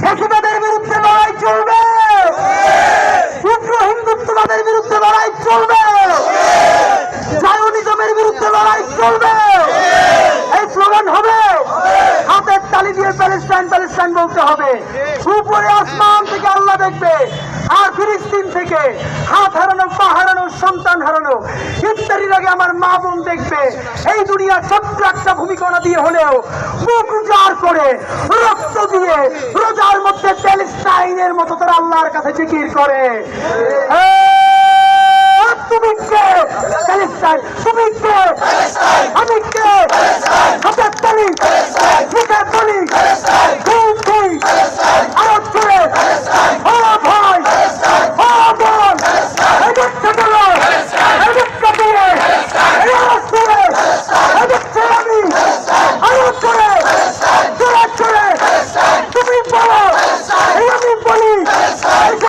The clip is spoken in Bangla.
ফ্যাসিবাদের বিরুদ্ধে লড়াই চলবে, উগ্র হিন্দুত্ববাদের বিরুদ্ধে লড়াই চলবে, জায়োনিজমের বিরুদ্ধে লড়াই চলবে। এই স্লোগান হবে, হাতের তালি দিয়ে প্যালেস্টাইন প্যালেস্টাইন বলতে হবে। উপরে আসমান থেকে আল্লাহ দেখবে, আর ফিলিস্তিন থেকে হাত হারানো, পা হারানো, সন্তান হারানো ইত্যাদির আগে আমার মা বোন দেখবে। এই দুনিয়া ছোট্ট একটা ভূমিকণা দিয়ে হলেও মুখ উজাড় করে রক্ত দিয়ে রোজার মধ্যে প্যালেস্টাইনের মতো তারা আল্লাহর কাছে জিকির করে। তুমি কে প্যালেস্টাইন, তুমি কে আমি কে, হাতের তালি মুখের তালি।